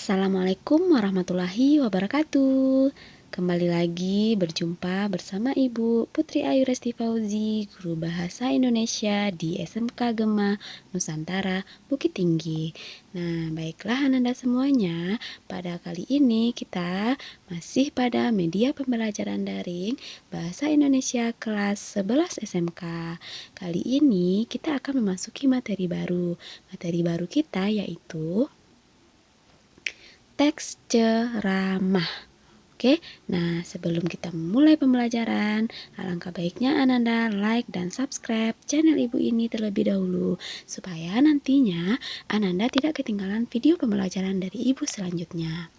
Assalamualaikum warahmatullahi wabarakatuh. Kembali lagi berjumpa bersama Ibu Putri Ayu Resti Fauzi, Guru Bahasa Indonesia di SMK Gema Nusantara Bukit Tinggi. Nah, baiklah Ananda semuanya, pada kali ini kita masih pada media pembelajaran daring Bahasa Indonesia kelas 11 SMK. Kali ini kita akan memasuki materi baru. Materi baru kita yaitu teks ceramah. Oke, nah sebelum kita memulai pembelajaran, alangkah baiknya Ananda like dan subscribe channel Ibu ini terlebih dahulu, supaya nantinya Ananda tidak ketinggalan video pembelajaran dari Ibu selanjutnya.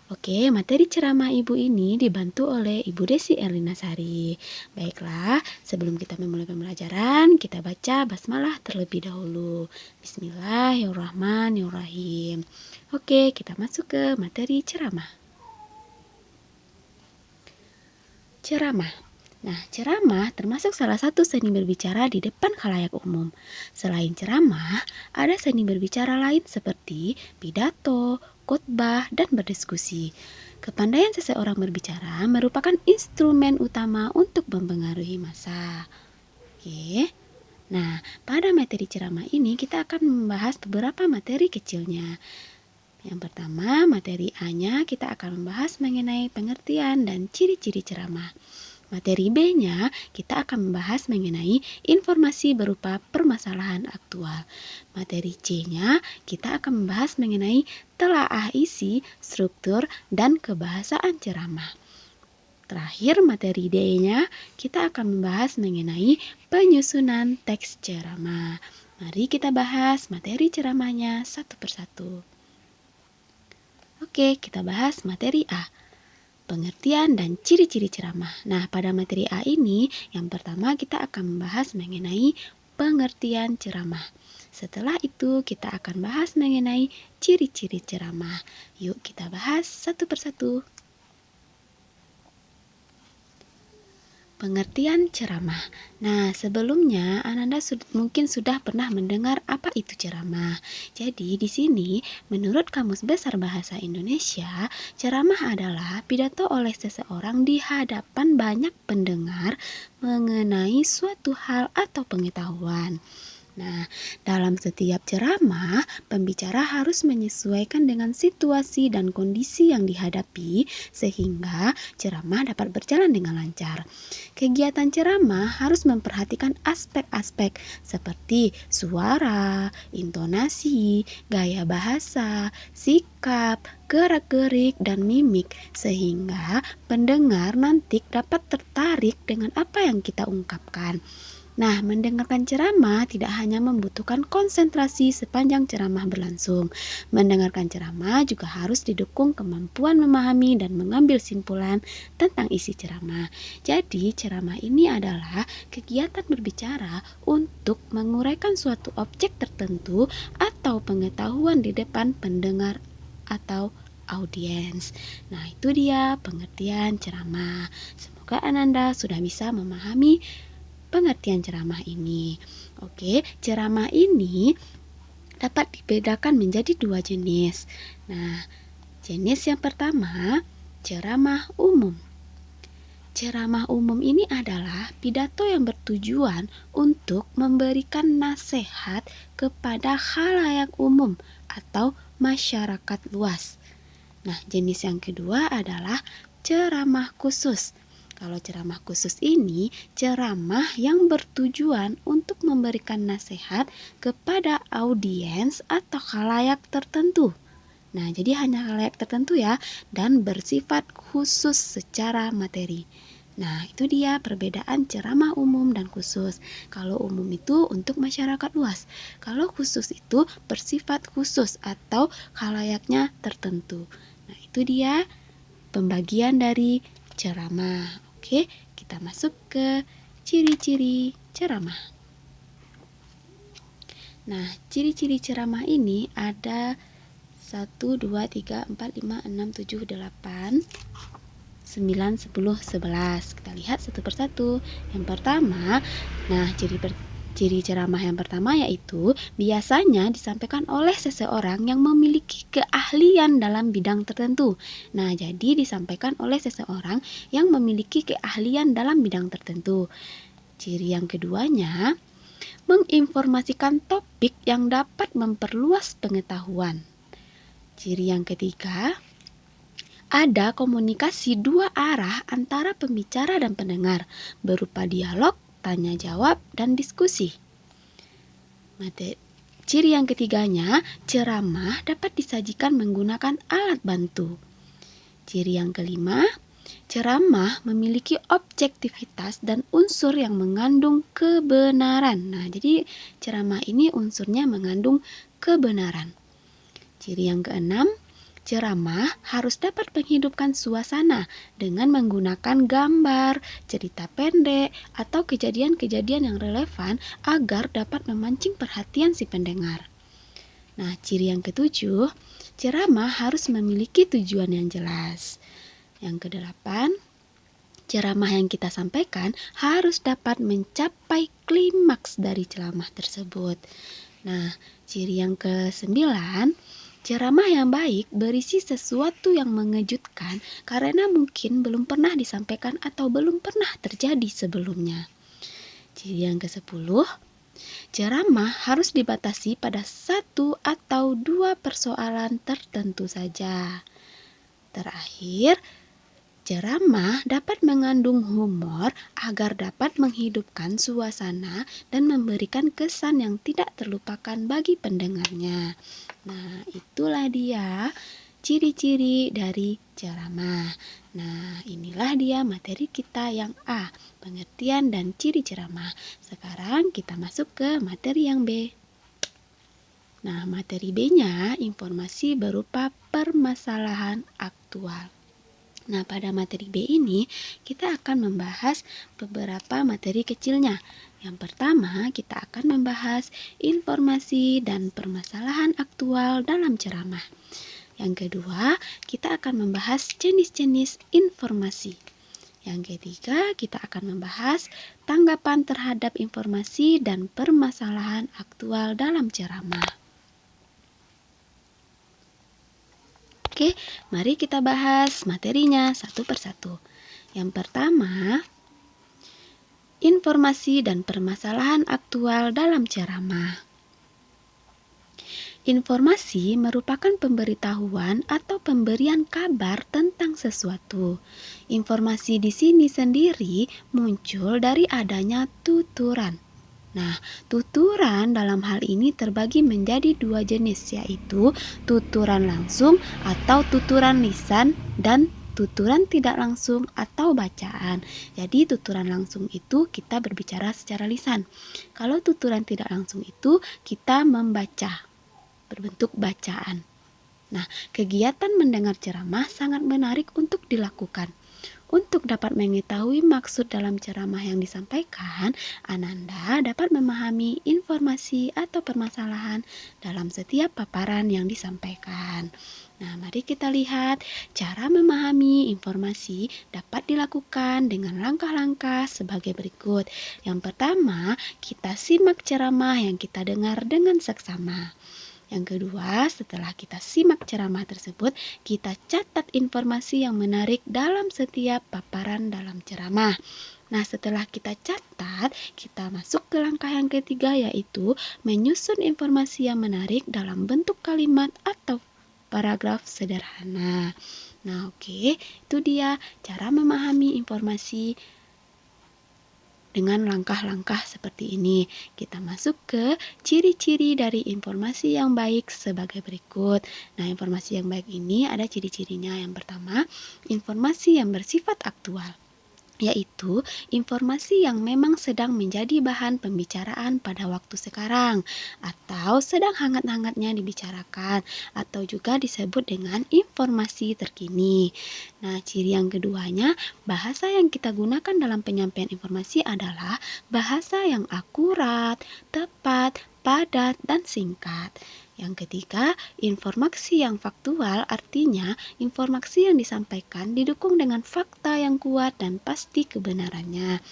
Oke, materi ceramah Ibu ini dibantu oleh Ibu Desi Erlina Sari. Baiklah, sebelum kita memulai pembelajaran, kita baca basmalah terlebih dahulu. Bismillahirrahmanirrahim. Oke, kita masuk ke materi ceramah. Ceramah. Nah, ceramah termasuk salah satu seni berbicara di depan khalayak umum. Selain ceramah, ada seni berbicara lain seperti pidato, khotbah, dan berdiskusi. Kepandaian seseorang berbicara merupakan instrumen utama untuk mempengaruhi massa. Oke. Nah, pada materi ceramah ini kita akan membahas beberapa materi kecilnya. Yang pertama, materi A-nya kita akan membahas mengenai pengertian dan ciri-ciri ceramah. Materi B-nya kita akan membahas mengenai informasi berupa permasalahan aktual. Materi C-nya kita akan membahas mengenai telaah isi, struktur, dan kebahasaan ceramah. Terakhir, materi D-nya kita akan membahas mengenai penyusunan teks ceramah. Mari kita bahas materi ceramahnya satu persatu. Oke, kita bahas materi A, pengertian dan ciri-ciri ceramah. Nah, pada materi A ini, yang pertama kita akan membahas mengenai pengertian ceramah. Setelah itu, kita akan bahas mengenai ciri-ciri ceramah. Yuk, kita bahas satu persatu. Pengertian ceramah. Nah, sebelumnya Ananda mungkin sudah pernah mendengar apa itu ceramah. Jadi, di sini menurut Kamus Besar Bahasa Indonesia, ceramah adalah pidato oleh seseorang di hadapan banyak pendengar mengenai suatu hal atau pengetahuan. Nah, dalam setiap ceramah, pembicara harus menyesuaikan dengan situasi dan kondisi yang dihadapi sehingga ceramah dapat berjalan dengan lancar. Kegiatan ceramah harus memperhatikan aspek-aspek seperti suara, intonasi, gaya bahasa, sikap, gerak-gerik, dan mimik sehingga pendengar nanti dapat tertarik dengan apa yang kita ungkapkan. Nah, mendengarkan ceramah tidak hanya membutuhkan konsentrasi sepanjang ceramah berlangsung. Mendengarkan ceramah juga harus didukung kemampuan memahami dan mengambil simpulan tentang isi ceramah. Jadi, ceramah ini adalah kegiatan berbicara untuk menguraikan suatu objek tertentu atau pengetahuan di depan pendengar atau audiens. Nah, itu dia pengertian ceramah. Semoga Ananda sudah bisa memahami pengertian ceramah ini. Oke, ceramah ini dapat dibedakan menjadi dua jenis. Nah, jenis yang pertama, ceramah umum. Ceramah umum ini adalah pidato yang bertujuan untuk memberikan nasihat kepada khalayak umum atau masyarakat luas. Nah, jenis yang kedua adalah ceramah khusus. Kalau ceramah khusus ini, ceramah yang bertujuan untuk memberikan nasihat kepada audiens atau khalayak tertentu. Nah, jadi hanya khalayak tertentu ya, dan bersifat khusus secara materi. Nah, itu dia perbedaan ceramah umum dan khusus. Kalau umum itu untuk masyarakat luas. Kalau khusus itu bersifat khusus atau khalayaknya tertentu. Nah, itu dia pembagian dari ceramah. Oke, kita masuk ke ciri-ciri ceramah. Nah, ciri-ciri ceramah ini ada 1, 2, 3, 4, 5, 6, 7, 8, 9, 10, 11. Kita lihat satu persatu. Yang pertama, nah ciri Ciri ceramah yang pertama yaitu biasanya disampaikan oleh seseorang yang memiliki keahlian dalam bidang tertentu. Nah, jadi disampaikan oleh seseorang yang memiliki keahlian dalam bidang tertentu. Ciri yang keduanya, menginformasikan topik yang dapat memperluas pengetahuan. Ciri yang ketiga, ada komunikasi dua arah antara pembicara dan pendengar, berupa dialog, tanya jawab, dan diskusi. Ciri yang ketiganya, ceramah dapat disajikan menggunakan alat bantu. Ciri yang kelima, ceramah memiliki objektivitas dan unsur yang mengandung kebenaran. Nah, jadi ceramah ini unsurnya mengandung kebenaran. Ciri yang keenam, ceramah harus dapat menghidupkan suasana dengan menggunakan gambar, cerita pendek, atau kejadian-kejadian yang relevan agar dapat memancing perhatian si pendengar. Nah, ciri yang ketujuh, ceramah harus memiliki tujuan yang jelas. Yang kedelapan, ceramah yang kita sampaikan harus dapat mencapai klimaks dari ceramah tersebut. Nah, ciri yang kesembilan, ceramah yang baik berisi sesuatu yang mengejutkan karena mungkin belum pernah disampaikan atau belum pernah terjadi sebelumnya. Ciri yang ke-10, ceramah harus dibatasi pada satu atau dua persoalan tertentu saja. Terakhir, ceramah dapat mengandung humor agar dapat menghidupkan suasana dan memberikan kesan yang tidak terlupakan bagi pendengarnya. Nah, itulah dia ciri-ciri dari ceramah. Nah, inilah dia materi kita yang A, pengertian dan ciri ceramah. Sekarang kita masuk ke materi yang B. Nah, materi B-nya informasi berupa permasalahan aktual. Nah, pada materi B ini kita akan membahas beberapa materi kecilnya. Yang pertama, kita akan membahas informasi dan permasalahan aktual dalam ceramah. Yang kedua, kita akan membahas jenis-jenis informasi. Yang ketiga, kita akan membahas tanggapan terhadap informasi dan permasalahan aktual dalam ceramah. Oke, mari kita bahas materinya satu persatu. Yang pertama, informasi dan permasalahan aktual dalam ceramah. Informasi merupakan pemberitahuan atau pemberian kabar tentang sesuatu. Informasi di sini sendiri muncul dari adanya tuturan. Nah, tuturan dalam hal ini terbagi menjadi dua jenis, yaitu tuturan langsung atau tuturan lisan dan tuturan tidak langsung atau bacaan. Jadi tuturan langsung itu kita berbicara secara lisan. Kalau tuturan tidak langsung itu kita membaca, berbentuk bacaan. Nah, kegiatan mendengar ceramah sangat menarik untuk dilakukan. Untuk dapat mengetahui maksud dalam ceramah yang disampaikan, Ananda dapat memahami informasi atau permasalahan dalam setiap paparan yang disampaikan. Nah, mari kita lihat cara memahami informasi dapat dilakukan dengan langkah-langkah sebagai berikut. Yang pertama, kita simak ceramah yang kita dengar dengan seksama. Yang kedua, setelah kita simak ceramah tersebut, kita catat informasi yang menarik dalam setiap paparan dalam ceramah. Nah, setelah kita catat, kita masuk ke langkah yang ketiga, yaitu menyusun informasi yang menarik dalam bentuk kalimat atau paragraf sederhana. Nah, oke, itu dia cara memahami informasi dengan langkah-langkah seperti ini. Kita masuk ke ciri-ciri dari informasi yang baik sebagai berikut. Nah, informasi yang baik ini ada ciri-cirinya. Yang pertama, informasi yang bersifat aktual, yaitu informasi yang memang sedang menjadi bahan pembicaraan pada waktu sekarang atau sedang hangat-hangatnya dibicarakan, atau juga disebut dengan informasi terkini. Nah, ciri yang keduanya, bahasa yang kita gunakan dalam penyampaian informasi adalah bahasa yang akurat, tepat, padat, dan singkat. Yang ketiga, informasi yang faktual artinya informasi yang disampaikan didukung dengan fakta yang kuat dan pasti kebenarannya.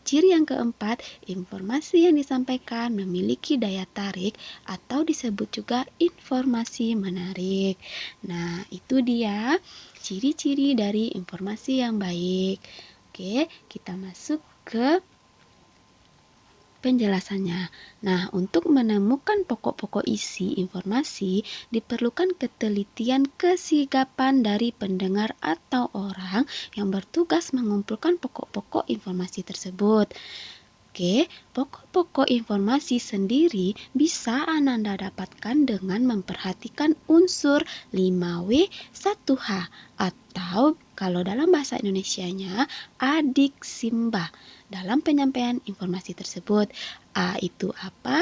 Ciri yang keempat, informasi yang disampaikan memiliki daya tarik atau disebut juga informasi menarik. Nah, itu dia ciri-ciri dari informasi yang baik. Oke, kita masuk ke penjelasannya. Nah, untuk menemukan pokok-pokok isi informasi, diperlukan ketelitian kesigapan dari pendengar atau orang yang bertugas mengumpulkan pokok-pokok informasi tersebut. Oke, pokok-pokok informasi sendiri bisa Ananda dapatkan dengan memperhatikan unsur 5W 1H atau kalau dalam bahasa Indonesianya adik simba dalam penyampaian informasi tersebut. A itu apa?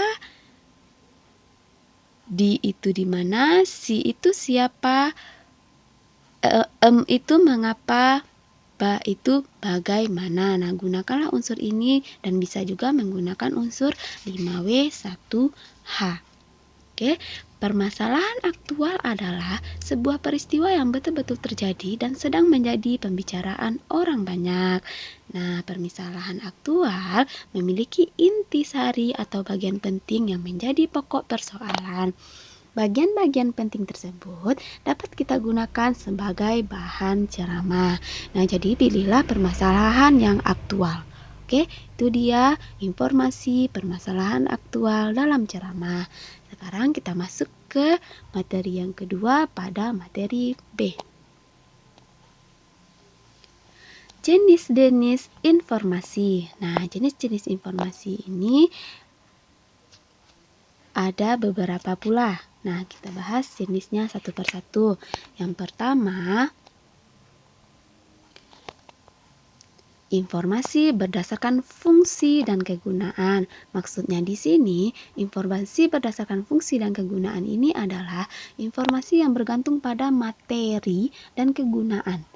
Di itu di mana? Si itu siapa? Itu mengapa? Ba itu bagaimana. Nah, gunakanlah unsur ini dan bisa juga menggunakan unsur 5W 1H. Oke, permasalahan aktual adalah sebuah peristiwa yang betul-betul terjadi dan sedang menjadi pembicaraan orang banyak. Nah, permasalahan aktual memiliki intisari atau bagian penting yang menjadi pokok persoalan. Bagian-bagian penting tersebut dapat kita gunakan sebagai bahan ceramah. Nah, jadi pilihlah permasalahan yang aktual. Oke, itu dia informasi permasalahan aktual dalam ceramah. Sekarang kita masuk ke materi yang kedua pada materi B. Jenis-jenis informasi. Nah, jenis-jenis informasi ini ada beberapa pula. Nah, kita bahas jenisnya satu persatu. Yang pertama, informasi berdasarkan fungsi dan kegunaan. Maksudnya di sini, informasi berdasarkan fungsi dan kegunaan ini adalah informasi yang bergantung pada materi dan kegunaan.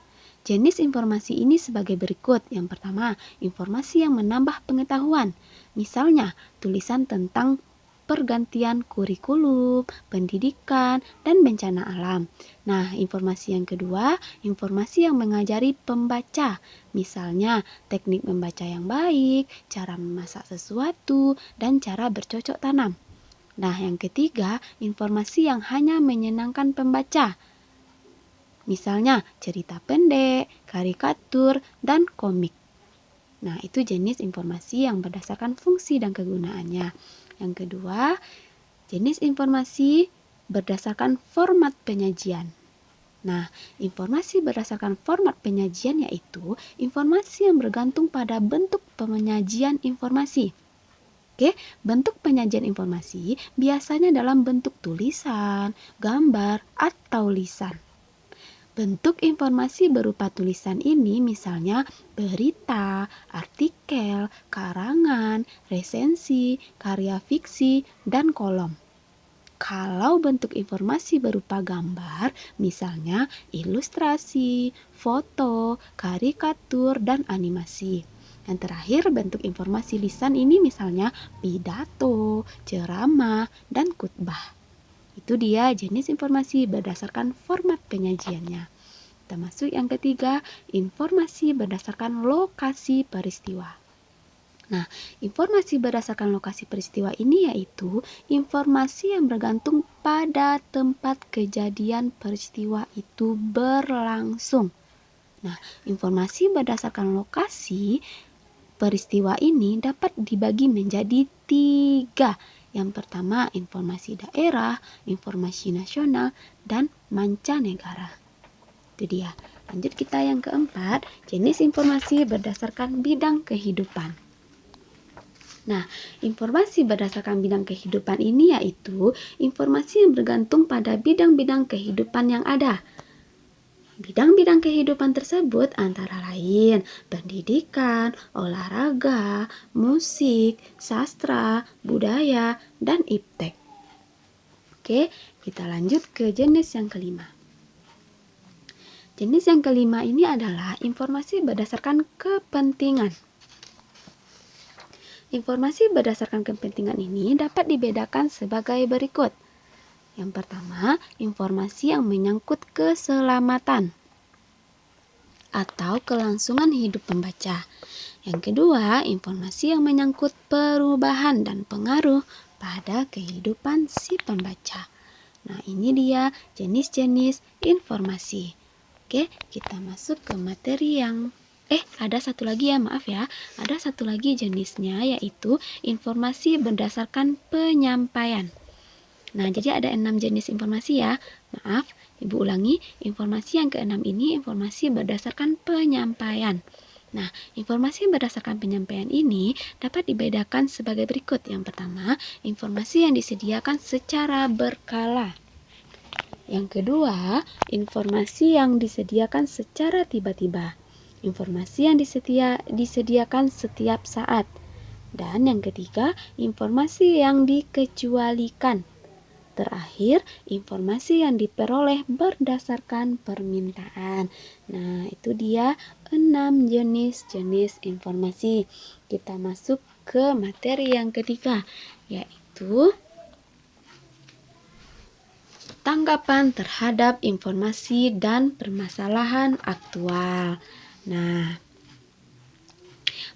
Jenis informasi ini sebagai berikut. Yang pertama, informasi yang menambah pengetahuan. Misalnya, tulisan tentang pergantian kurikulum, pendidikan, dan bencana alam. Nah, informasi yang kedua, informasi yang mengajari pembaca. Misalnya, teknik membaca yang baik, cara memasak sesuatu, dan cara bercocok tanam. Nah, yang ketiga, informasi yang hanya menyenangkan pembaca. Misalnya, cerita pendek, karikatur, dan komik. Nah, itu jenis informasi yang berdasarkan fungsi dan kegunaannya. Yang kedua, jenis informasi berdasarkan format penyajian. Nah, informasi berdasarkan format penyajian yaitu informasi yang bergantung pada bentuk penyajian informasi. Oke, bentuk penyajian informasi biasanya dalam bentuk tulisan, gambar, atau lisan. Bentuk informasi berupa tulisan ini misalnya berita, artikel, karangan, resensi, karya fiksi, dan kolom. Kalau bentuk informasi berupa gambar, misalnya ilustrasi, foto, karikatur, dan animasi. Yang terakhir, bentuk informasi lisan ini misalnya pidato, ceramah, dan khutbah. Itu dia jenis informasi berdasarkan format penyajiannya. Kita masuk yang ketiga, informasi berdasarkan lokasi peristiwa. Nah, informasi berdasarkan lokasi peristiwa ini yaitu informasi yang bergantung pada tempat kejadian peristiwa itu berlangsung. Nah, informasi berdasarkan lokasi peristiwa ini dapat dibagi menjadi 3. Yang pertama, informasi daerah, informasi nasional, dan mancanegara. Itu dia. Lanjut kita yang keempat, jenis informasi berdasarkan bidang kehidupan. Nah, informasi berdasarkan bidang kehidupan ini yaitu informasi yang bergantung pada bidang-bidang kehidupan yang ada. Bidang-bidang kehidupan tersebut antara lain pendidikan, olahraga, musik, sastra, budaya, dan iptek. Oke, kita lanjut ke jenis yang kelima. Jenis yang kelima ini adalah informasi berdasarkan kepentingan. Informasi berdasarkan kepentingan ini dapat dibedakan sebagai berikut. Yang pertama, informasi yang menyangkut keselamatan atau kelangsungan hidup pembaca. Yang kedua, informasi yang menyangkut perubahan dan pengaruh pada kehidupan si pembaca. Nah, ini dia jenis-jenis informasi. Oke, kita masuk ke materi yang ada satu lagi ya, maaf ya. Ada satu lagi jenisnya, yaitu informasi berdasarkan penyampaian. Nah, jadi ada 6 jenis informasi ya. Maaf, Ibu ulangi. Informasi yang keenam ini informasi berdasarkan penyampaian. Nah, informasi berdasarkan penyampaian ini dapat dibedakan sebagai berikut. Yang pertama, informasi yang disediakan secara berkala. Yang kedua, informasi yang disediakan secara tiba-tiba. Informasi yang disediakan setiap saat. Dan yang ketiga, informasi yang dikecualikan. Terakhir, informasi yang diperoleh berdasarkan permintaan. Nah, itu dia 6 jenis-jenis informasi. Kita masuk ke materi yang ketiga, yaitu tanggapan terhadap informasi dan permasalahan aktual. Nah,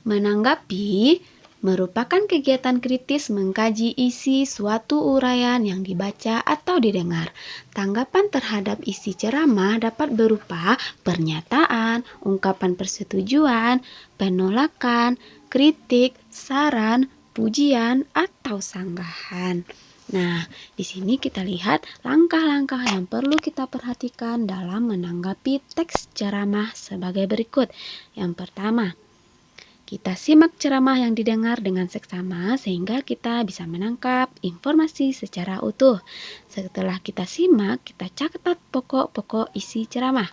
menanggapi merupakan kegiatan kritis mengkaji isi suatu uraian yang dibaca atau didengar. Tanggapan terhadap isi ceramah dapat berupa pernyataan, ungkapan persetujuan, penolakan, kritik, saran, pujian, atau sanggahan. Nah, di sini kita lihat langkah-langkah yang perlu kita perhatikan dalam menanggapi teks ceramah sebagai berikut. Yang pertama, kita simak ceramah yang didengar dengan seksama sehingga kita bisa menangkap informasi secara utuh. Setelah kita simak, kita catat pokok-pokok isi ceramah.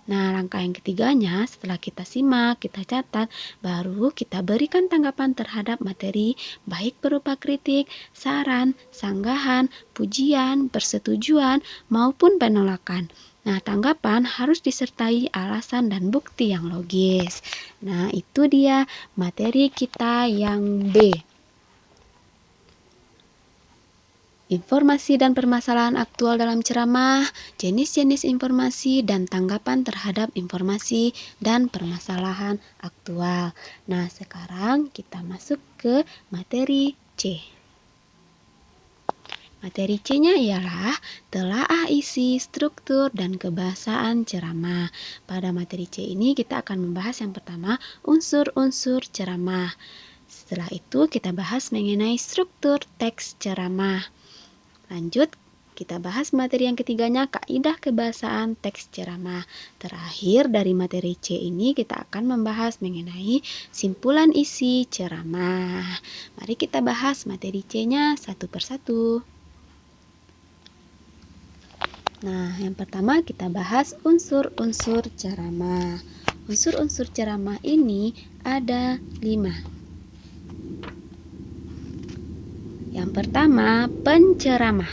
Nah, langkah yang ketiganya, setelah kita simak, kita catat, baru kita berikan tanggapan terhadap materi, baik berupa kritik, saran, sanggahan, pujian, persetujuan, maupun penolakan. Nah, tanggapan harus disertai alasan dan bukti yang logis. Nah, itu dia materi kita yang B. Informasi dan permasalahan aktual dalam ceramah, jenis-jenis informasi dan tanggapan terhadap informasi dan permasalahan aktual. Nah, sekarang kita masuk ke materi C. Materi C-nya ialah telaah isi, struktur, dan kebahasaan ceramah. Pada materi C ini kita akan membahas yang pertama unsur-unsur ceramah. Setelah itu kita bahas mengenai struktur teks ceramah. Lanjut, kita bahas materi yang ketiganya, kaidah kebahasaan teks ceramah. Terakhir dari materi C ini kita akan membahas mengenai simpulan isi ceramah. Mari kita bahas materi C-nya satu persatu. Nah, yang pertama kita bahas unsur-unsur ceramah. Unsur-unsur ceramah ini ada 5. Yang pertama, penceramah.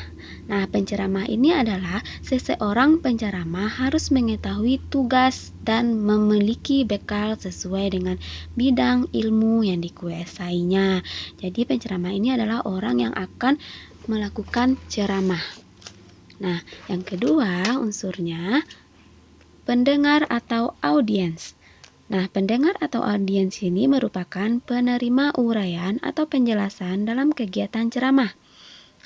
Nah, penceramah ini adalah seseorang penceramah harus mengetahui tugas dan memiliki bekal sesuai dengan bidang ilmu yang dikuasainya. Jadi, penceramah ini adalah orang yang akan melakukan ceramah. Nah, yang kedua unsurnya pendengar atau audiens. Nah, pendengar atau audiens ini merupakan penerima uraian atau penjelasan dalam kegiatan ceramah.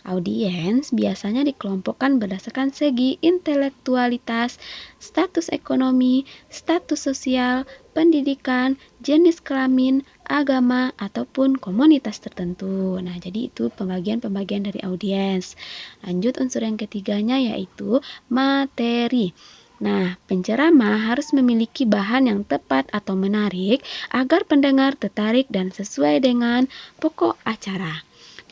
Audiens biasanya dikelompokkan berdasarkan segi intelektualitas, status ekonomi, status sosial, pendidikan, jenis kelamin, agama, ataupun komunitas tertentu. Nah, jadi itu pembagian-pembagian dari audiens. Lanjut unsur yang ketiganya yaitu materi. Nah, penceramah harus memiliki bahan yang tepat atau menarik agar pendengar tertarik dan sesuai dengan pokok acara.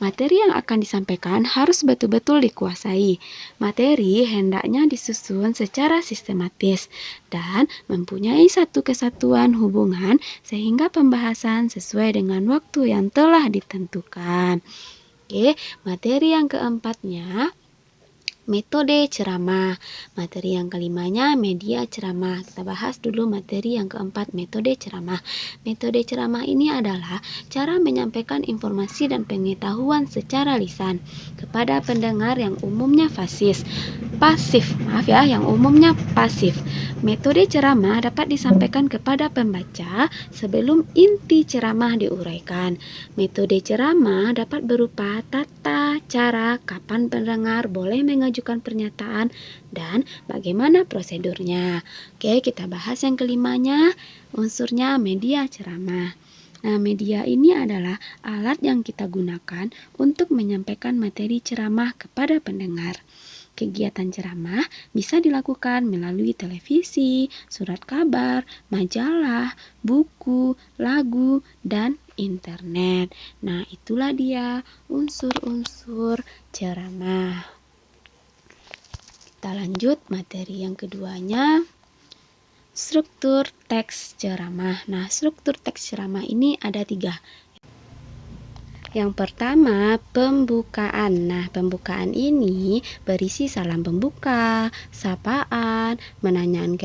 Materi yang akan disampaikan harus betul-betul dikuasai. Materi hendaknya disusun secara sistematis dan mempunyai satu kesatuan hubungan sehingga pembahasan sesuai dengan waktu yang telah ditentukan. Oke, materi yang keempatnya Metode ceramah. Materi yang kelimanya media ceramah. Kita bahas dulu materi yang keempat, metode ceramah. Metode ceramah ini adalah cara menyampaikan informasi dan pengetahuan secara lisan kepada pendengar yang umumnya yang umumnya pasif. Metode ceramah dapat disampaikan kepada pembaca sebelum inti ceramah diuraikan. Metode ceramah dapat berupa tata cara kapan pendengar boleh mengajukan pernyataan dan bagaimana prosedurnya. Oke, kita bahas yang kelimanya, unsurnya media ceramah. Nah, media ini adalah alat yang kita gunakan untuk menyampaikan materi ceramah kepada pendengar. Kegiatan ceramah bisa dilakukan melalui televisi, surat kabar, majalah, buku, lagu, dan internet. Nah, itulah dia unsur-unsur ceramah. Kita lanjut materi yang keduanya, struktur teks ceramah. Nah, struktur teks ceramah ini ada 3. Yang pertama, pembukaan. Nah, pembukaan ini berisi salam pembuka, sapaan, menanyakan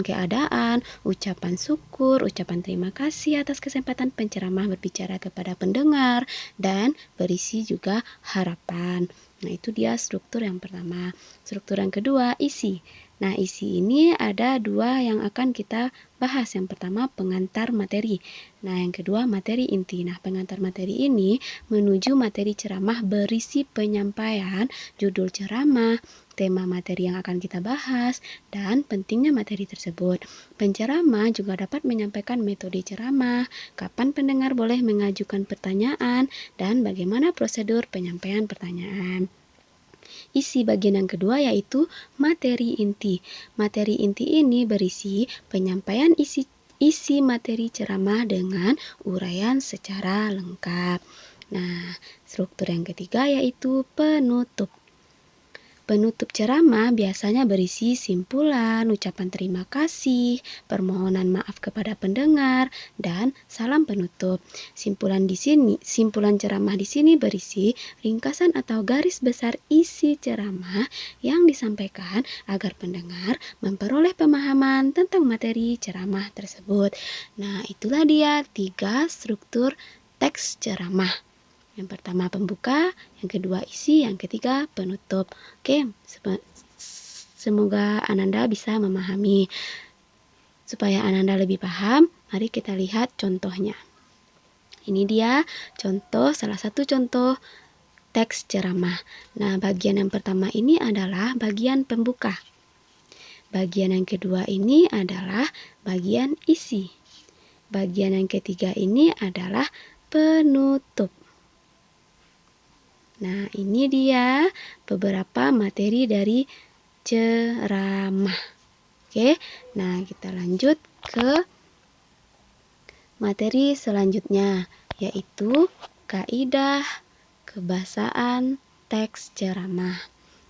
keadaan, ucapan syukur, ucapan terima kasih atas kesempatan penceramah berbicara kepada pendengar, dan berisi juga harapan. Nah, itu dia struktur yang pertama. Struktur yang kedua, isi. Nah, isi ini ada 2 yang akan kita bahas. Yang pertama, pengantar materi. Nah, yang kedua, materi inti. Nah, pengantar materi ini menuju materi ceramah berisi penyampaian, judul ceramah, tema materi yang akan kita bahas, dan pentingnya materi tersebut. Penceramah juga dapat menyampaikan metode ceramah, kapan pendengar boleh mengajukan pertanyaan, dan bagaimana prosedur penyampaian pertanyaan. Isi bagian yang kedua yaitu materi inti. Materi inti ini berisi penyampaian isi materi ceramah dengan uraian secara lengkap. Nah, struktur yang ketiga yaitu penutup. Penutup ceramah biasanya berisi simpulan, ucapan terima kasih, permohonan maaf kepada pendengar, dan salam penutup. Simpulan ceramah di sini berisi ringkasan atau garis besar isi ceramah yang disampaikan agar pendengar memperoleh pemahaman tentang materi ceramah tersebut. Nah, itulah dia 3 struktur teks ceramah. Yang pertama pembuka, yang kedua isi, yang ketiga penutup. Oke, semoga Ananda bisa memahami. Supaya Ananda lebih paham, mari kita lihat contohnya. Ini dia salah satu contoh teks ceramah. Nah, bagian yang pertama ini adalah bagian pembuka. Bagian yang kedua ini adalah bagian isi. Bagian yang ketiga ini adalah penutup. Nah, ini dia beberapa materi dari ceramah. Oke, nah kita lanjut ke materi selanjutnya, yaitu kaidah kebahasaan teks ceramah.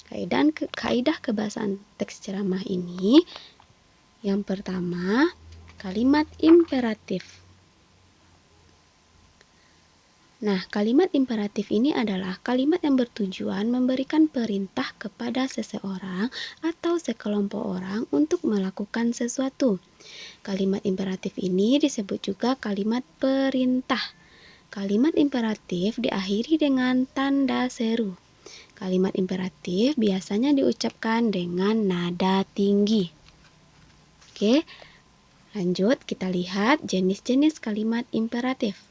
Kaidah kebahasaan teks ceramah ini, yang pertama, kalimat imperatif. Nah, kalimat imperatif ini adalah kalimat yang bertujuan memberikan perintah kepada seseorang atau sekelompok orang untuk melakukan sesuatu. Kalimat imperatif ini disebut juga kalimat perintah. Kalimat imperatif diakhiri dengan tanda seru. Kalimat imperatif biasanya diucapkan dengan nada tinggi. Oke, lanjut kita lihat jenis-jenis kalimat imperatif.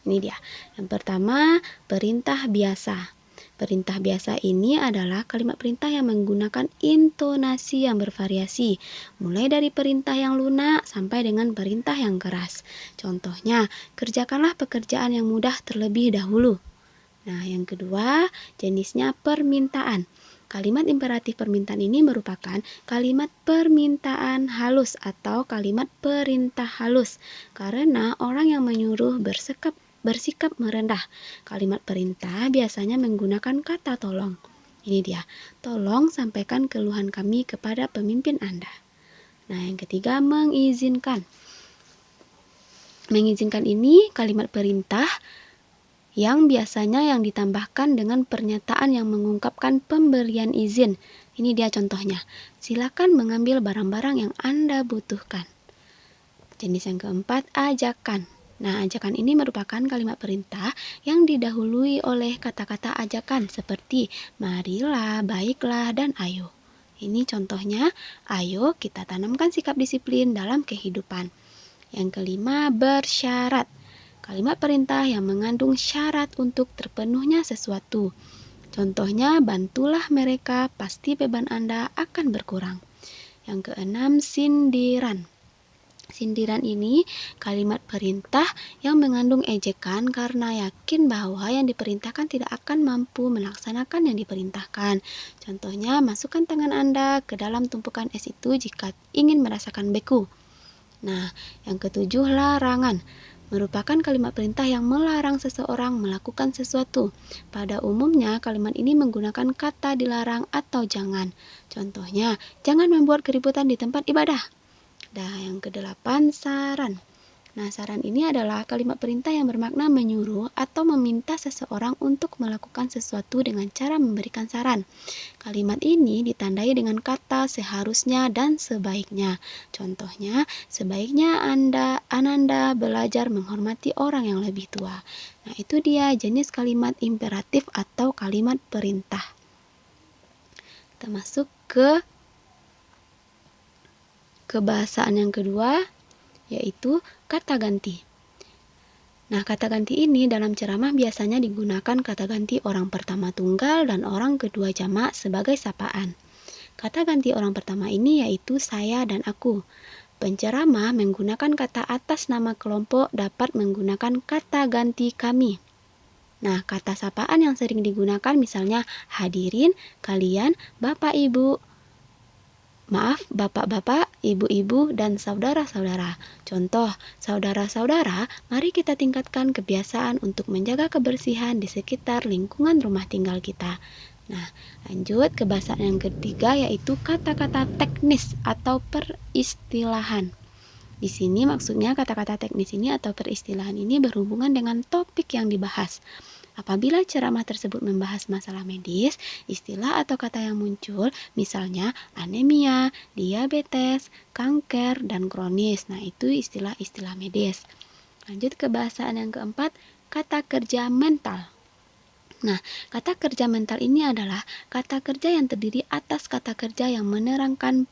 Ini dia. Yang pertama, perintah biasa. Perintah biasa ini adalah kalimat perintah yang menggunakan intonasi yang bervariasi, mulai dari perintah yang lunak sampai dengan perintah yang keras. Contohnya, kerjakanlah pekerjaan yang mudah terlebih dahulu. Nah, yang kedua, jenisnya permintaan. Kalimat imperatif permintaan ini merupakan kalimat permintaan halus atau kalimat perintah halus, karena orang yang menyuruh bersikap merendah. Kalimat perintah biasanya menggunakan kata tolong. Ini dia, tolong sampaikan keluhan kami kepada pemimpin Anda. Nah, yang ketiga, mengizinkan. Mengizinkan ini kalimat perintah yang biasanya yang ditambahkan dengan pernyataan yang mengungkapkan pemberian izin. Ini dia contohnya. Silakan mengambil barang-barang yang Anda butuhkan. Jenis yang keempat, ajakan. Nah, ajakan ini merupakan kalimat perintah yang didahului oleh kata-kata ajakan seperti marilah, baiklah, dan ayo. Ini contohnya, ayo kita tanamkan sikap disiplin dalam kehidupan. Yang kelima, bersyarat. Kalimat perintah yang mengandung syarat untuk terpenuhnya sesuatu. Contohnya, bantulah mereka, pasti beban Anda akan berkurang. Yang keenam, sindiran. Sindiran ini kalimat perintah yang mengandung ejekan karena yakin bahwa yang diperintahkan tidak akan mampu melaksanakan yang diperintahkan. Contohnya, masukkan tangan Anda ke dalam tumpukan es itu jika ingin merasakan beku. Nah, yang ketujuh, larangan. Merupakan kalimat perintah yang melarang seseorang melakukan sesuatu. Pada umumnya, kalimat ini menggunakan kata dilarang atau jangan. Contohnya, jangan membuat keributan di tempat ibadah. Dan yang kedelapan, saran. Nah, saran ini adalah kalimat perintah yang bermakna menyuruh atau meminta seseorang untuk melakukan sesuatu dengan cara memberikan saran. Kalimat ini ditandai dengan kata seharusnya dan sebaiknya. Contohnya, sebaiknya Ananda belajar menghormati orang yang lebih tua. Nah, itu dia jenis kalimat imperatif atau kalimat perintah. Kita masuk ke kebahasaan yang kedua, yaitu kata ganti. Nah, kata ganti ini dalam ceramah biasanya digunakan kata ganti orang pertama tunggal dan orang kedua jamak sebagai sapaan. Kata ganti orang pertama ini yaitu saya dan aku. Penceramah menggunakan kata atas nama kelompok dapat menggunakan kata ganti kami. Nah, kata sapaan yang sering digunakan misalnya hadirin, kalian, bapak ibu, bapak-bapak, ibu-ibu, dan saudara-saudara. Contoh, saudara-saudara, mari kita tingkatkan kebiasaan untuk menjaga kebersihan di sekitar lingkungan rumah tinggal kita. Nah, lanjut ke bahasa yang ketiga yaitu kata-kata teknis atau peristilahan. Di sini maksudnya kata-kata teknis ini atau peristilahan ini berhubungan dengan topik yang dibahas. Apabila ceramah tersebut membahas masalah medis, istilah atau kata yang muncul misalnya anemia, diabetes, kanker, dan kronis. Nah, itu istilah-istilah medis. Lanjut ke bahasaan yang keempat, kata kerja mental. Nah, kata kerja mental ini adalah kata kerja yang terdiri atas kata kerja yang menerangkan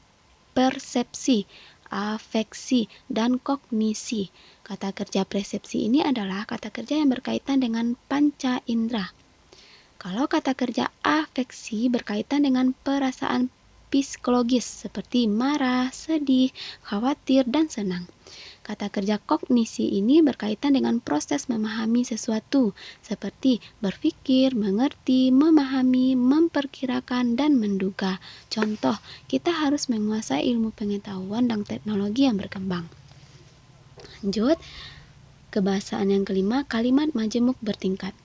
persepsi, afeksi, dan kognisi. Kata kerja persepsi ini adalah kata kerja yang berkaitan dengan panca indera. Kalau kata kerja afeksi berkaitan dengan perasaan psikologis seperti marah, sedih, khawatir, dan senang. Kata kerja kognisi ini berkaitan dengan proses memahami sesuatu seperti berpikir, mengerti, memahami, memperkirakan, dan menduga. Contoh, kita harus menguasai ilmu pengetahuan dan teknologi yang berkembang. Lanjut ke bahasaan yang kelima, kalimat majemuk bertingkat.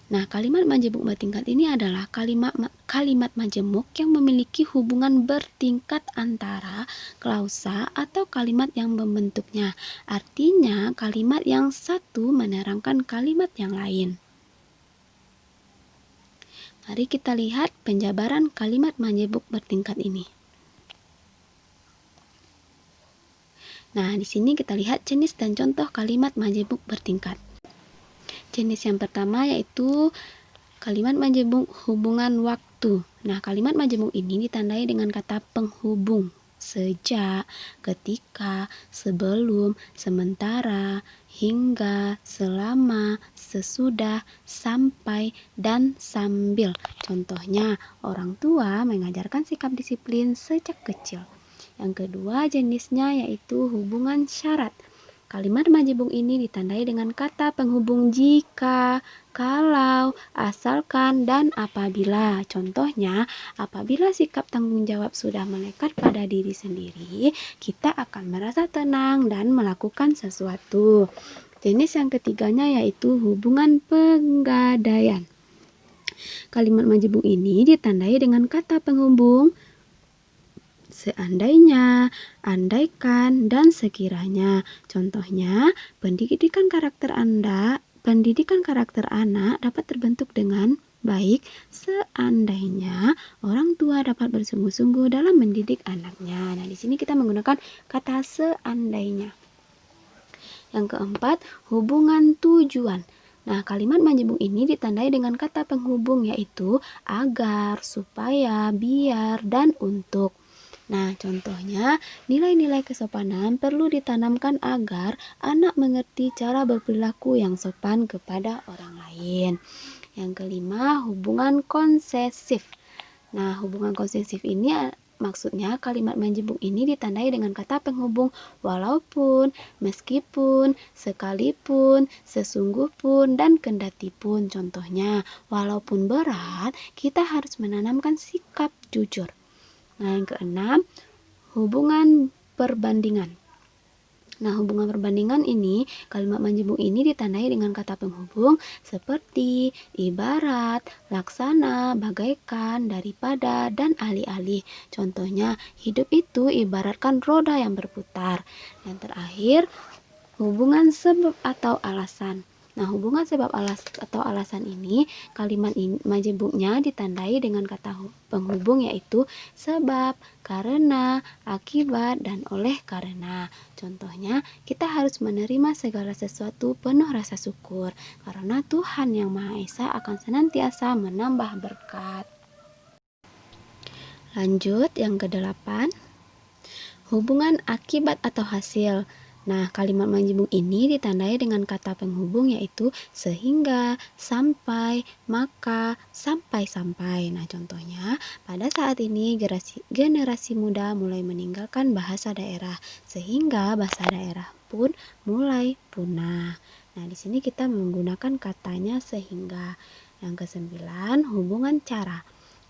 Nah, kalimat majemuk bertingkat ini adalah kalimat majemuk yang memiliki hubungan bertingkat antara klausa atau kalimat yang membentuknya. Artinya, kalimat yang satu menerangkan kalimat yang lain. Mari kita lihat penjabaran kalimat majemuk bertingkat ini. Nah, di sini kita lihat jenis dan contoh kalimat majemuk bertingkat. Jenis yang pertama yaitu kalimat majemuk hubungan waktu. Nah, kalimat majemuk ini ditandai dengan kata penghubung. Sejak, ketika, sebelum, sementara, hingga, selama, sesudah, sampai, dan sambil. Contohnya, orang tua mengajarkan sikap disiplin sejak kecil. Yang kedua jenisnya yaitu hubungan syarat. Kalimat majemuk ini ditandai dengan kata penghubung jika, kalau, asalkan, dan apabila. Contohnya, apabila sikap tanggung jawab sudah melekat pada diri sendiri, kita akan merasa tenang dan melakukan sesuatu. Jenis yang ketiganya yaitu hubungan penggadaian. Kalimat majemuk ini ditandai dengan kata penghubung seandainya, andaikan, dan sekiranya. Contohnya, pendidikan karakter Anda pendidikan karakter anak dapat terbentuk dengan baik seandainya orang tua dapat bersungguh-sungguh dalam mendidik anaknya. Nah, di sini kita menggunakan kata seandainya. Yang keempat, hubungan tujuan. Nah, kalimat menjebung ini ditandai dengan kata penghubung yaitu agar, supaya, biar, dan untuk. Nah, contohnya, nilai-nilai kesopanan perlu ditanamkan agar anak mengerti cara berperilaku yang sopan kepada orang lain. Yang kelima, hubungan konsesif. Nah, hubungan konsesif ini maksudnya kalimat menjebuk ini ditandai dengan kata penghubung walaupun, meskipun, sekalipun, sesungguh pun, dan kendati pun. Contohnya, walaupun berat, kita harus menanamkan sikap jujur. Nah, yang keenam, hubungan perbandingan. Nah, hubungan perbandingan ini, kalimat menjebuk ini ditandai dengan kata penghubung seperti, ibarat, laksana, bagaikan, daripada, dan alih-alih. Contohnya, hidup itu ibaratkan roda yang berputar. Yang terakhir, hubungan sebab atau alasan. Nah, hubungan sebab atau alasan ini, kalimat majemuknya ditandai dengan kata penghubung yaitu sebab, karena, akibat, dan oleh karena. Contohnya, kita harus menerima segala sesuatu penuh rasa syukur, karena Tuhan Yang Maha Esa akan senantiasa menambah berkat. Lanjut, yang kedelapan, hubungan akibat atau hasil. Nah, kalimat menjebung ini ditandai dengan kata penghubung yaitu sehingga, sampai, maka, sampai-sampai. Nah, contohnya, pada saat ini generasi muda mulai meninggalkan bahasa daerah, sehingga bahasa daerah pun mulai punah. Nah, di sini kita menggunakan katanya sehingga. Yang kesembilan, hubungan cara.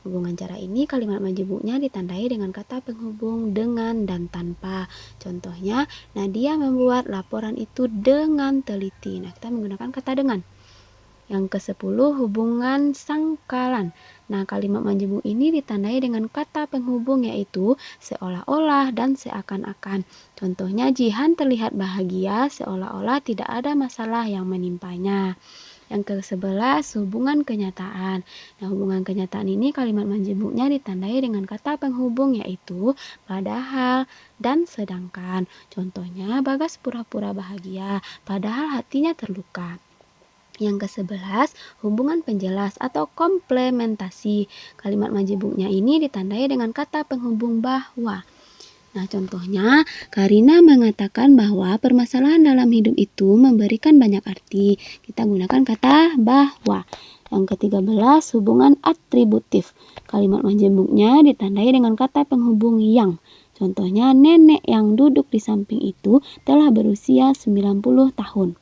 Hubungan cara ini kalimat majemuknya ditandai dengan kata penghubung dengan dan tanpa. Contohnya, Nadia membuat laporan itu dengan teliti. Nah, kita menggunakan kata dengan. Yang ke-10, hubungan sangkalan. Nah, kalimat majemuk ini ditandai dengan kata penghubung yaitu seolah-olah dan seakan-akan. Contohnya, Jihan terlihat bahagia seolah-olah tidak ada masalah yang menimpanya. Yang ke-11, hubungan kenyataan. Nah, hubungan kenyataan ini kalimat menjebuknya ditandai dengan kata penghubung yaitu padahal dan sedangkan. Contohnya, Bagas pura-pura bahagia, padahal hatinya terluka. Yang ke-11, hubungan penjelas atau komplementasi. Kalimat majemuknya ini ditandai dengan kata penghubung bahwa. Nah, contohnya, Karina mengatakan bahwa permasalahan dalam hidup itu memberikan banyak arti. Kita gunakan kata bahwa. Yang ke-13, hubungan atributif. Kalimat majemuknya ditandai dengan kata penghubung yang. Contohnya, nenek yang duduk di samping itu telah berusia 90 tahun.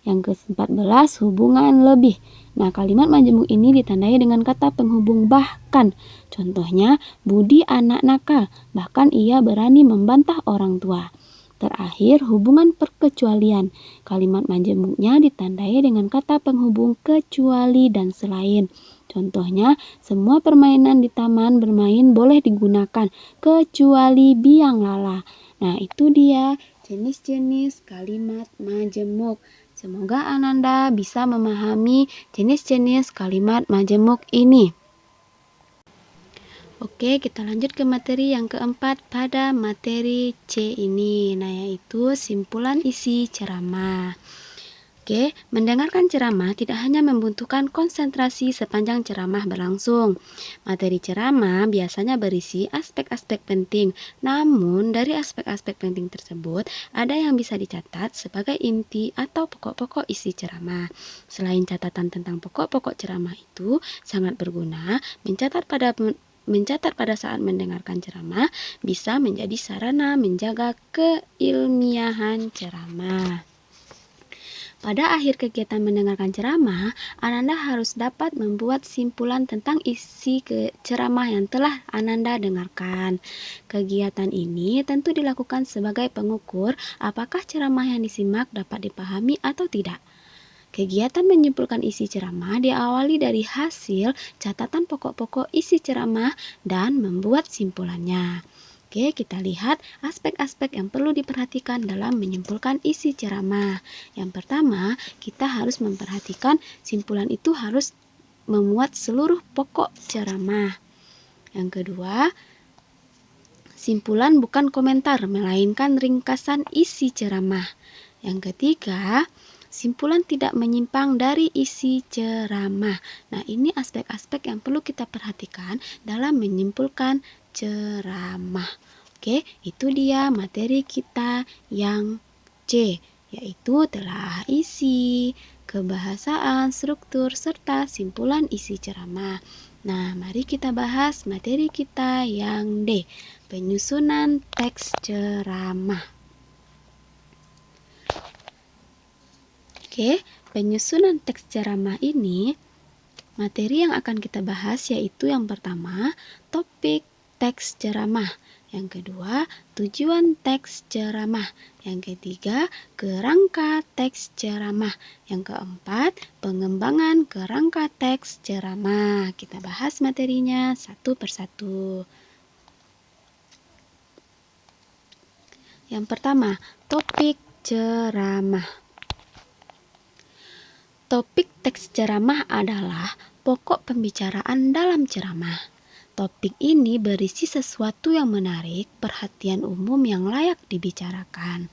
Yang ke-14, hubungan lebih. Nah, kalimat majemuk ini ditandai dengan kata penghubung bahkan. Contohnya, Budi anak nakal, bahkan ia berani membantah orang tua. Terakhir, hubungan perkecualian. Kalimat majemuknya ditandai dengan kata penghubung kecuali dan selain. Contohnya, semua permainan di taman bermain boleh digunakan, kecuali biang lala. Nah, itu dia jenis-jenis kalimat majemuk. Semoga Ananda bisa memahami jenis-jenis kalimat majemuk ini. Oke, kita lanjut ke materi yang keempat pada materi C ini, nah yaitu simpulan isi ceramah. Oke, mendengarkan ceramah tidak hanya membutuhkan konsentrasi sepanjang ceramah berlangsung. Materi ceramah biasanya berisi aspek-aspek penting, namun dari aspek-aspek penting tersebut ada yang bisa dicatat sebagai inti atau pokok-pokok isi ceramah. Selain catatan tentang pokok-pokok ceramah itu sangat berguna, mencatat pada saat mendengarkan ceramah bisa menjadi sarana menjaga keilmiahan ceramah. Pada akhir kegiatan mendengarkan ceramah, Ananda harus dapat membuat simpulan tentang isi ceramah yang telah Ananda dengarkan. Kegiatan ini tentu dilakukan sebagai pengukur apakah ceramah yang disimak dapat dipahami atau tidak. Kegiatan menyimpulkan isi ceramah diawali dari hasil catatan pokok-pokok isi ceramah dan membuat simpulannya. Oke, kita lihat aspek-aspek yang perlu diperhatikan dalam menyimpulkan isi ceramah. Yang pertama, kita harus memperhatikan simpulan itu harus memuat seluruh pokok ceramah. Yang kedua, simpulan bukan komentar, melainkan ringkasan isi ceramah. Yang ketiga, simpulan tidak menyimpang dari isi ceramah. Nah, ini aspek-aspek yang perlu kita perhatikan dalam menyimpulkan ceramah. Oke, itu dia materi kita yang C, yaitu telah isi, kebahasaan, struktur, serta simpulan isi ceramah. Nah, mari kita bahas materi kita yang D, penyusunan teks ceramah. Oke, penyusunan teks ceramah ini, materi yang akan kita bahas yaitu yang pertama, topik teks ceramah. Yang kedua, tujuan teks ceramah. Yang ketiga, kerangka teks ceramah. Yang keempat, pengembangan kerangka teks ceramah. Kita bahas materinya satu persatu. Yang pertama, topik ceramah. Topik teks ceramah adalah pokok pembicaraan dalam ceramah. Topik ini berisi sesuatu yang menarik perhatian umum yang layak dibicarakan.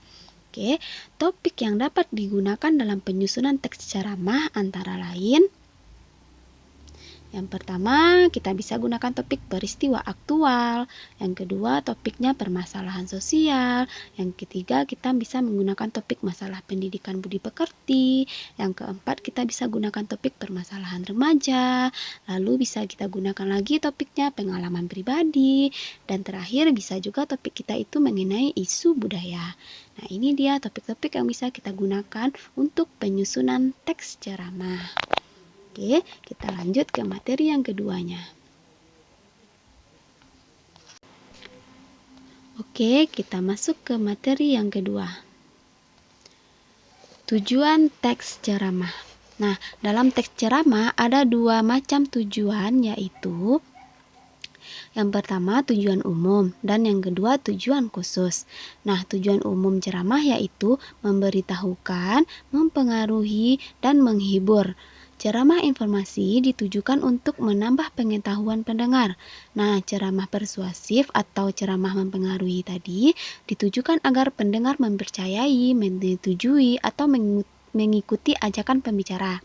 Oke, topik yang dapat digunakan dalam penyusunan teks ceramah antara lain, yang pertama, kita bisa gunakan topik peristiwa aktual. Yang kedua, topiknya permasalahan sosial. Yang ketiga, kita bisa menggunakan topik masalah pendidikan budi pekerti. Yang keempat, kita bisa gunakan topik permasalahan remaja. Lalu bisa kita gunakan lagi topiknya pengalaman pribadi. Dan terakhir, bisa juga topik kita itu mengenai isu budaya. Nah, ini dia topik-topik yang bisa kita gunakan untuk penyusunan teks ceramah. Oke, kita lanjut ke materi yang keduanya. Oke, kita masuk ke materi yang kedua. Tujuan teks ceramah. Nah, dalam teks ceramah ada dua macam tujuan, yaitu yang pertama tujuan umum dan yang kedua tujuan khusus. Nah, tujuan umum ceramah yaitu memberitahukan, mempengaruhi, dan menghibur. Ceramah informasi ditujukan untuk menambah pengetahuan pendengar. Nah, ceramah persuasif atau ceramah mempengaruhi tadi ditujukan agar pendengar mempercayai, menyetujui, atau mengikuti ajakan pembicara.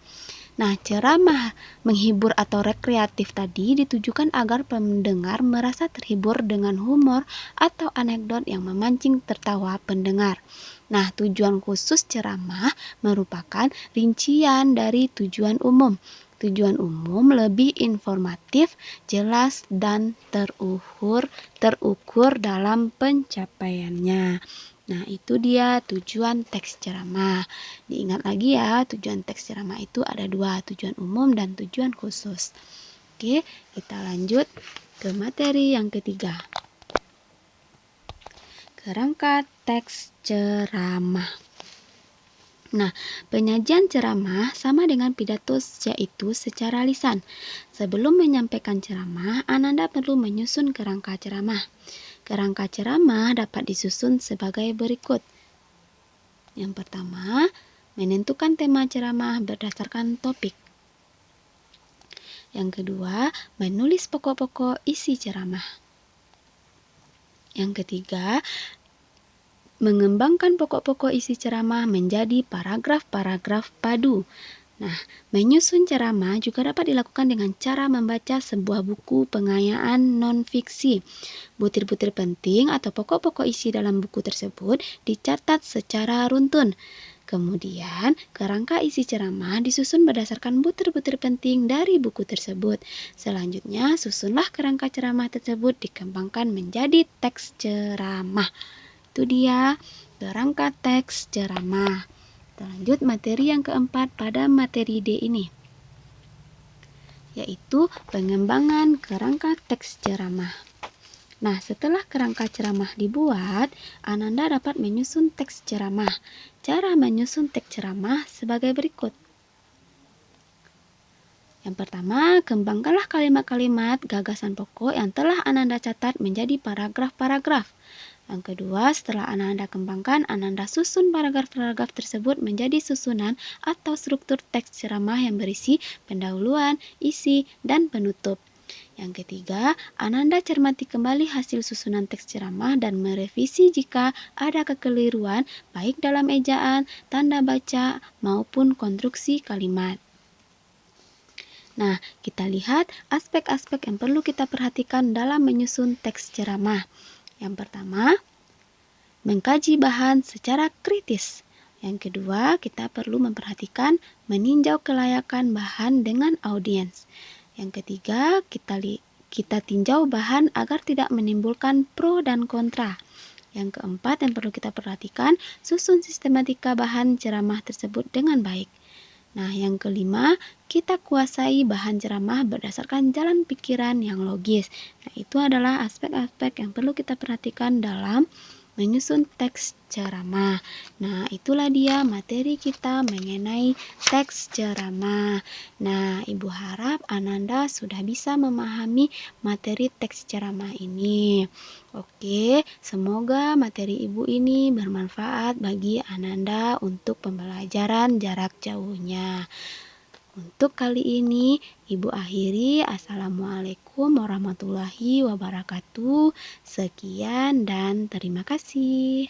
Nah, ceramah menghibur atau rekreatif tadi ditujukan agar pendengar merasa terhibur dengan humor atau anekdot yang memancing tertawa pendengar. Nah, tujuan khusus ceramah merupakan rincian dari tujuan umum. Tujuan umum lebih informatif, jelas, dan terukur dalam pencapaiannya. Nah, itu dia tujuan teks ceramah. Diingat lagi ya, tujuan teks ceramah itu ada dua, tujuan umum dan tujuan khusus. Oke, kita lanjut ke materi yang ketiga. Kerangka teks ceramah. Nah, penyajian ceramah sama dengan pidato, yaitu secara lisan. Sebelum menyampaikan ceramah, Ananda perlu menyusun kerangka ceramah. Kerangka ceramah dapat disusun sebagai berikut. Yang pertama, menentukan tema ceramah berdasarkan topik. Yang kedua, menulis pokok-pokok isi ceramah. Yang ketiga, mengembangkan pokok-pokok isi ceramah menjadi paragraf-paragraf padu. Nah, menyusun ceramah juga dapat dilakukan dengan cara membaca sebuah buku pengayaan non-fiksi. Butir-butir penting atau pokok-pokok isi dalam buku tersebut dicatat secara runtun. Kemudian, kerangka isi ceramah disusun berdasarkan butir-butir penting dari buku tersebut. Selanjutnya, susunlah kerangka ceramah tersebut dikembangkan menjadi teks ceramah. Itu dia kerangka teks ceramah. Kita lanjut materi yang keempat pada materi D ini, yaitu pengembangan kerangka teks ceramah. Nah, setelah kerangka ceramah dibuat, Ananda dapat menyusun teks ceramah. Cara menyusun teks ceramah sebagai berikut. Yang pertama, kembangkanlah kalimat-kalimat gagasan pokok yang telah Ananda catat menjadi paragraf-paragraf. Yang kedua, setelah Ananda kembangkan, Ananda susun paragraf-paragraf tersebut menjadi susunan atau struktur teks ceramah yang berisi pendahuluan, isi, dan penutup. Yang ketiga, Ananda cermati kembali hasil susunan teks ceramah dan merevisi jika ada kekeliruan baik dalam ejaan, tanda baca, maupun konstruksi kalimat. Nah, kita lihat aspek-aspek yang perlu kita perhatikan dalam menyusun teks ceramah. Yang pertama, mengkaji bahan secara kritis. Yang kedua, kita perlu memperhatikan meninjau kelayakan bahan dengan audiens. Yang ketiga, kita tinjau bahan agar tidak menimbulkan pro dan kontra. Yang keempat yang perlu kita perhatikan, susun sistematika bahan ceramah tersebut dengan baik. Nah, yang kelima, kita kuasai bahan ceramah berdasarkan jalan pikiran yang logis. Nah, itu adalah aspek-aspek yang perlu kita perhatikan dalam menyusun teks ceramah. Nah, itulah dia materi kita mengenai teks ceramah. Nah, Ibu harap Ananda sudah bisa memahami materi teks ceramah ini. Oke, semoga materi Ibu ini bermanfaat bagi Ananda untuk pembelajaran jarak jauhnya. Untuk kali ini, Ibu akhiri. Assalamualaikum warahmatullahi wabarakatuh. Sekian dan terima kasih.